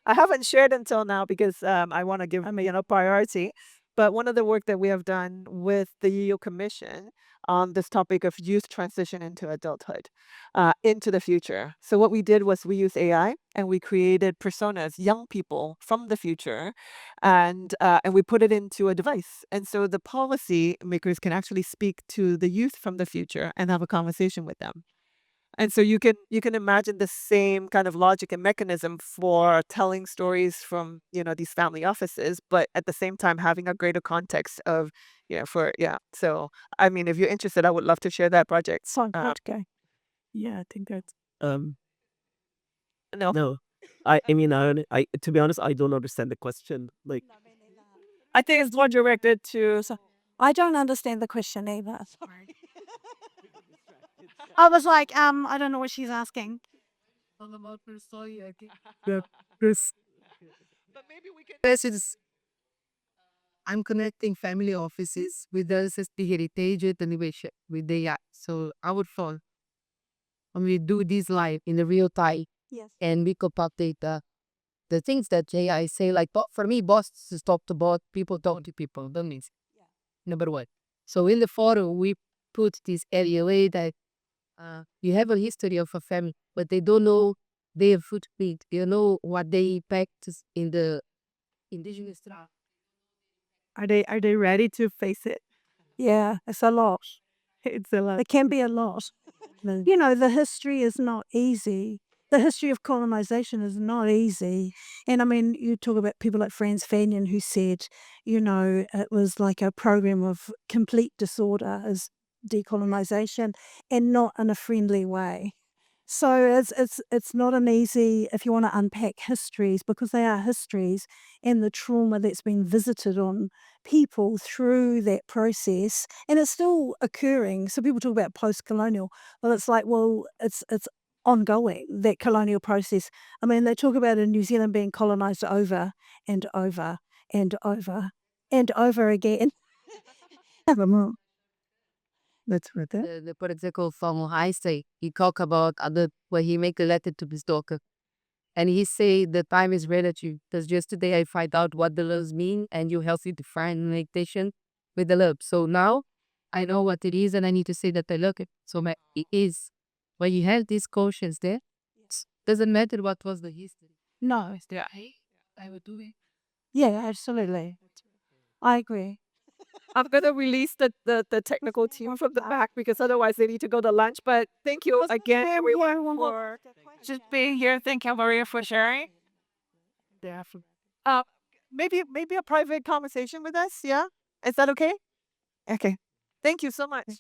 I haven't shared until now because I want to give priority. But one of the work that we have done with the EU Commission on this topic of youth transition into adulthood, into the future. So what we did was we used AI and we created personas, young people from the future, and we put it into a device. And so the policy makers can actually speak to the youth from the future and have a conversation with them. And so you can imagine the same kind of logic and mechanism for telling stories from these family offices, but at the same time having a greater context of for yeah. So I mean, if you're interested, I would love to share that project. Fun, okay. Yeah, I think that's Um, No, no, I mean, I to be honest, I don't understand the question. Like, I think it's more directed to. I don't understand the question either. Sorry. I was like, I don't know what she's asking. This but maybe we can. This is, I'm connecting family offices with the ancestry heritage and innovation with the AI. So our phone, when we do this live in the real time, yes. and we could update the things that AI say, like for me, boss is talk to bot, people talk to people. That means number one. So in the photo, we put this area that you have a history of a family, but they don't know their footprint. You know what they practice in the indigenous tribe. Are they ready to face it? Yeah, it's a lot. It's a lot. It can be a lot. You know, the history is not easy. The history of colonization is not easy. And I mean, you talk about people like Franz Fanon who said, it was like a program of complete disorder as decolonization and not in a friendly way. So it's not an easy, if you want to unpack histories, because they are histories, and the trauma that's been visited on people through that process, and it's still occurring. So people talk about post-colonial. Well, it's like, well, it's ongoing, that colonial process. I mean, they talk about in New Zealand being colonized over and over and over and over again. That's right there. The for example, from Einstein, he talk about other where he make a letter to his daughter. And he say the time is relative. Because yesterday I find out what the loves mean and you help me define meditation with the love. So now I know what it is and I need to say that I love it. So it is when you have this conscience there, doesn't matter what was the history. No. Yeah, I would do it. Yeah, absolutely. I agree. I'm gonna release the technical team from the back because otherwise they need to go to lunch. But thank you again, everyone, for just being here. Thank you, Maria, for sharing. Definitely. Maybe a private conversation with us. Yeah, is that okay? Okay. Thank you so much.